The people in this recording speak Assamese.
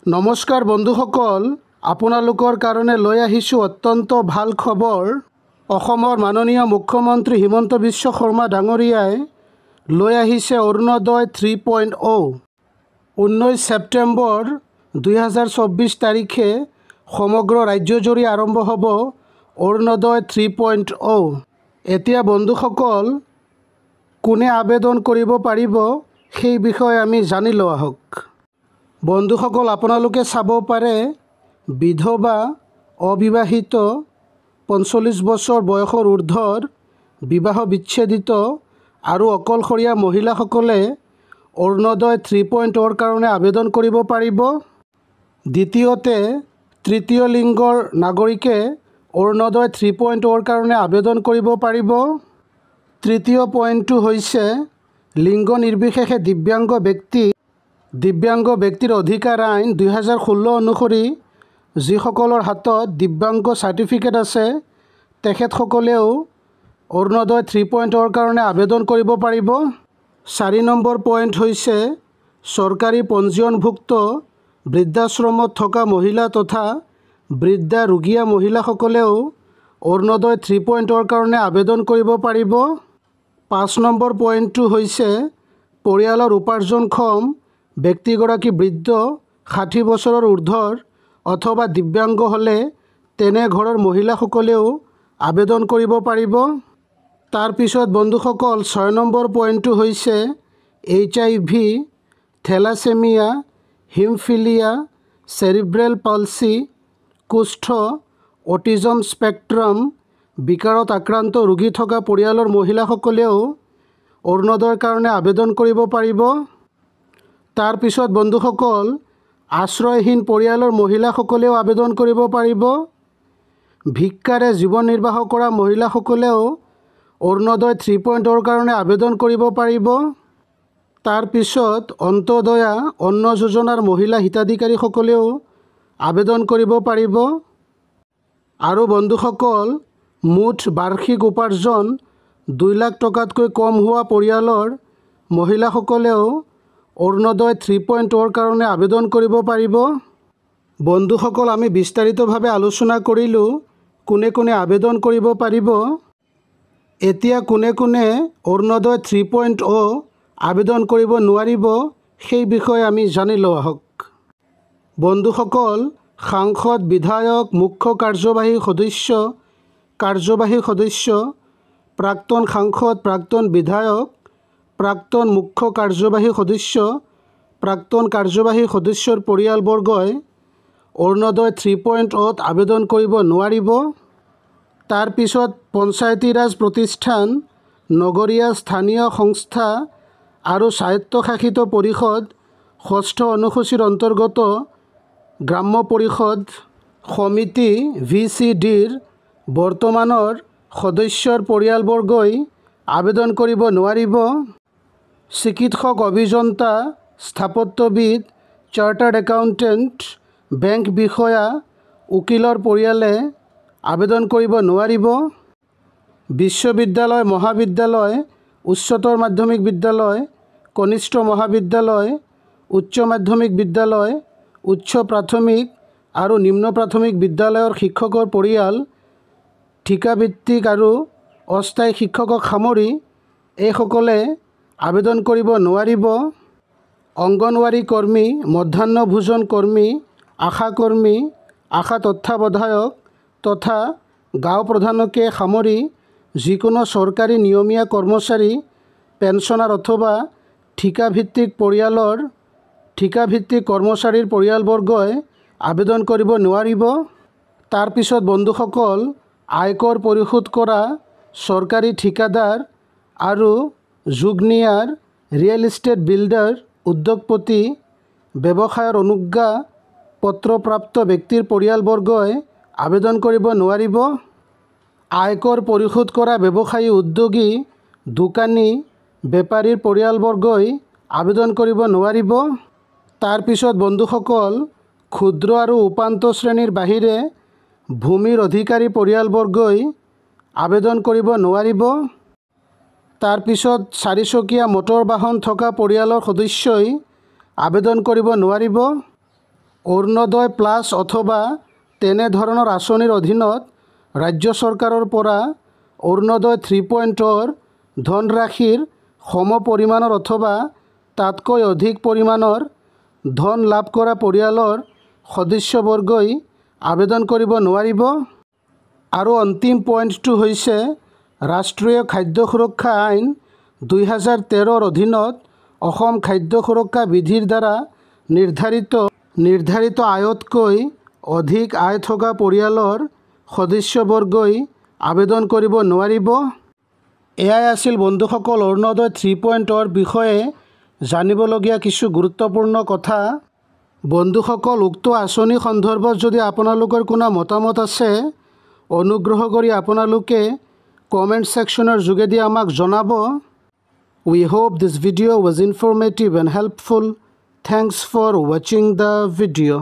নমস্কাৰ বন্ধুসকল, আপোনালোকৰ কাৰণে লৈ আহিছোঁ অত্যন্ত ভাল খবৰ। অসমৰ মাননীয় মুখ্যমন্ত্ৰী হিমন্ত বিশ্ব শৰ্মা ডাঙৰীয়াই লৈ আহিছে অৰুণোদয় 3.0। 19 ছেপ্টেম্বৰ 2024 তাৰিখে সমগ্ৰ ৰাজ্যজুৰি আৰম্ভ হ'ব অৰুণোদয় 3.0। এতিয়া বন্ধুসকল, কোনে আবেদন কৰিব পাৰিব সেই বিষয়ে আমি জানি লওঁ আহক। বন্ধুসকল, আপোনালোকে চাব পাৰে বিধৱা, অবিবাহিত, 45 বছৰ বয়সৰ ঊৰ্ধ্বৰ, বিবাহ বিচ্ছেদিত আৰু অকলশৰীয়া মহিলাসকলে অৰুণোদয় 3.0ৰ কাৰণে আবেদন কৰিব পাৰিব। দ্বিতীয়তে, তৃতীয় লিংগৰ নাগৰিকে অৰুণোদয় 3.0ৰ কাৰণে আবেদন কৰিব পাৰিব। তৃতীয় পইণ্টটো হৈছে লিংগ নিৰ্বিশেষে দিব্যাংগ ব্যক্তিৰ অধিকাৰ আইন 2016 অনুসৰি যিসকলৰ হাতত দিব্যাংগ চাৰ্টিফিকেট আছে তেখেতসকলেও অৰুণোদয় 3.0ৰ কাৰণে আবেদন কৰিব পাৰিব। 4 নম্বৰ পইণ্ট হৈছে চৰকাৰী পঞ্জীয়নভুক্ত বৃদ্ধাশ্ৰমত থকা মহিলা তথা বৃদ্ধা ৰোগীয়া মহিলাসকলেও অৰুণোদয় 3.0ৰ কাৰণে আবেদন কৰিব পাৰিব। 5 নম্বৰ পইণ্টটো হৈছে পৰিয়ালৰ উপাৰ্জনক্ষম ব্যক্তিগৰাকী বৃদ্ধ 60 বছৰৰ ঊৰ্ধ্বৰ অথবা দিব্যাংগ হ'লে তেনে ঘৰৰ মহিলাসকলেও আবেদন কৰিব পাৰিব। তাৰপিছত বন্ধুসকল 6 নম্বৰ পইণ্টটো হৈছে HIV, thalassaemia, haemophilia, cerebral palsy, কুষ্ঠ, অটিজম স্পেক্ট্ৰাম বিকাৰত আক্ৰান্ত ৰোগী থকা পৰিয়ালৰ মহিলাসকলেও অৰুণোদয়ৰ কাৰণে আবেদন কৰিব পাৰিব। তাৰপিছত বন্ধুসকল আশ্ৰয়হীন পৰিয়ালৰ মহিলাসকলেও আবেদন কৰিব পাৰিব। ভিক্ষাৰে জীৱন নিৰ্বাহ কৰা মহিলাসকলেও অৰুণোদয় 3.0ৰ কাৰণে আবেদন কৰিব পাৰিব। তাৰপিছত অন্তোদয়া অন্ন যোজনাৰ মহিলা হিতাধিকাৰীসকলেও আবেদন কৰিব পাৰিব। আৰু বন্ধুসকল, মুঠ বাৰ্ষিক উপাৰ্জন 2 লাখ টকাতকৈ কম হোৱা পৰিয়ালৰ মহিলাসকলেও অৰুণোদয় 3.0ৰ কাৰণে আবেদন কৰিব পাৰিব। বন্ধুসকল, আমি বিস্তাৰিতভাৱে আলোচনা কৰিলোঁ কোনে কোনে আবেদন কৰিব পাৰিব। এতিয়া কোনে কোনে অৰুণোদয় 3.0 আবেদন কৰিব নোৱাৰিব সেই বিষয়ে আমি জানি লওঁ আহক। বন্ধুসকল, সাংসদ, বিধায়ক, মুখ্য কাৰ্যবাহী সদস্য, প্ৰাক্তন সাংসদ, প্ৰাক্তন বিধায়ক, প্ৰাক্তন মুখ্য কাৰ্যবাহী সদস্য, প্ৰাক্তন কাৰ্যবাহী সদস্যৰ পৰিয়ালবৰ্গই অৰুণোদয় 3.0ত আবেদন কৰিব নোৱাৰিব। তাৰপিছত পঞ্চায়তী ৰাজ প্ৰতিষ্ঠান, নগৰীয়া স্থানীয় সংস্থা আৰু স্বায়ত্তশাসিত পৰিষদ, 6ষ্ঠ অনুসূচীৰ অন্তৰ্গত গ্ৰাম্য পৰিষদ সমিতি VCDৰ বৰ্তমানৰ সদস্যৰ পৰিয়ালবৰ্গই আবেদন কৰিব নোৱাৰিব। চিকিৎসক, অভিযন্তা, স্থাপত্যবিদ, চাৰ্টাৰ্ড একাউণ্টেণ্ট, বেংক বিষয়া, উকিলৰ পৰিয়ালে আবেদন কৰিব নোৱাৰিব। বিশ্ববিদ্যালয়, মহাবিদ্যালয়, উচ্চতৰ মাধ্যমিক বিদ্যালয়, কনিষ্ঠ মহাবিদ্যালয়, উচ্চ মাধ্যমিক বিদ্যালয়, উচ্চ প্ৰাথমিক আৰু নিম্ন প্ৰাথমিক বিদ্যালয়ৰ শিক্ষকৰ পৰিয়াল, ঠিকাভিত্তিক আৰু অস্থায়ী শিক্ষকক সামৰি এইসকলে আবেদন কৰিব নোৱাৰিব। অংগনৱাড়ী কৰ্মী, মধ্যাহ্ন ভোজন কৰ্মী, আশা কৰ্মী, আশা তত্ত্বাৱধায়ক তথা গাঁও প্ৰধানকে সামৰি যিকোনো চৰকাৰী নিয়মীয়া কৰ্মচাৰী, পেঞ্চনাৰ অথবা ঠিকাভিত্তিক কৰ্মচাৰীৰ পৰিয়ালবৰ্গই আবেদন কৰিব নোৱাৰিব। তাৰপিছত বন্ধুসকল, আয়কৰ পৰিশোধ কৰা চৰকাৰী ঠিকাদাৰ আৰু যোগনিয়াৰ, ৰিয়েল ইষ্টেট বিল্ডাৰ, উদ্যোগপতি, ব্যৱসায়ৰ অনুজ্ঞা পত্ৰপ্ৰাপ্ত ব্যক্তিৰ পৰিয়ালবৰ্গই আবেদন কৰিব নোৱাৰিব। আয়কৰ পৰিশোধ কৰা ব্যৱসায়ী, উদ্যোগী, দোকানী, বেপাৰীৰ পৰিয়ালবৰ্গই আবেদন কৰিব নোৱাৰিব। তাৰপিছত বন্ধুসকল, ক্ষুদ্ৰ আৰু উপান্ত শ্ৰেণীৰ বাহিৰে ভূমিৰ অধিকাৰী পৰিয়ালবৰ্গই আবেদন কৰিব নোৱাৰিব। তাৰপিছত 4 চকীয়া মটৰ বাহন থকা পৰিয়ালৰ সদস্যই আবেদন কৰিব নোৱাৰিব। অৰুণোদয় প্লাছ অথবা তেনেধৰণৰ আঁচনিৰ অধীনত ৰাজ্য চৰকাৰৰ পৰা অৰুণোদয় 3.0ৰ ধনৰাশিৰ সম পৰিমাণৰ অথবা তাতকৈ অধিক পৰিমাণৰ ধন লাভ কৰা পৰিয়ালৰ সদস্যবৰ্গই আবেদন কৰিব নোৱাৰিব। আৰু অন্তিম পইণ্টটো হৈছে ৰাষ্ট্ৰীয় খাদ্য সুৰক্ষা আইন 2013ৰ অধীনত অসম খাদ্য সুৰক্ষা বিধিৰ দ্বাৰা নিৰ্ধাৰিত আয়তকৈ অধিক আয় থকা পৰিয়ালৰ সদস্যবৰ্গই আবেদন কৰিব নোৱাৰিব। এয়াই আছিল বন্ধুসকল অৰুণোদয় 3.0ৰ বিষয়ে জানিবলগীয়া কিছু গুৰুত্বপূৰ্ণ কথা। বন্ধুসকল, উক্ত আঁচনি সন্দৰ্ভত যদি আপোনালোকৰ কোনো মতামত আছে, অনুগ্ৰহ কৰি আপোনালোকে কমেণ্ট ছেকশ্যনৰ যোগেদি আমাক জনাব। We hope this video was informative and helpful. Thanks for watching the video.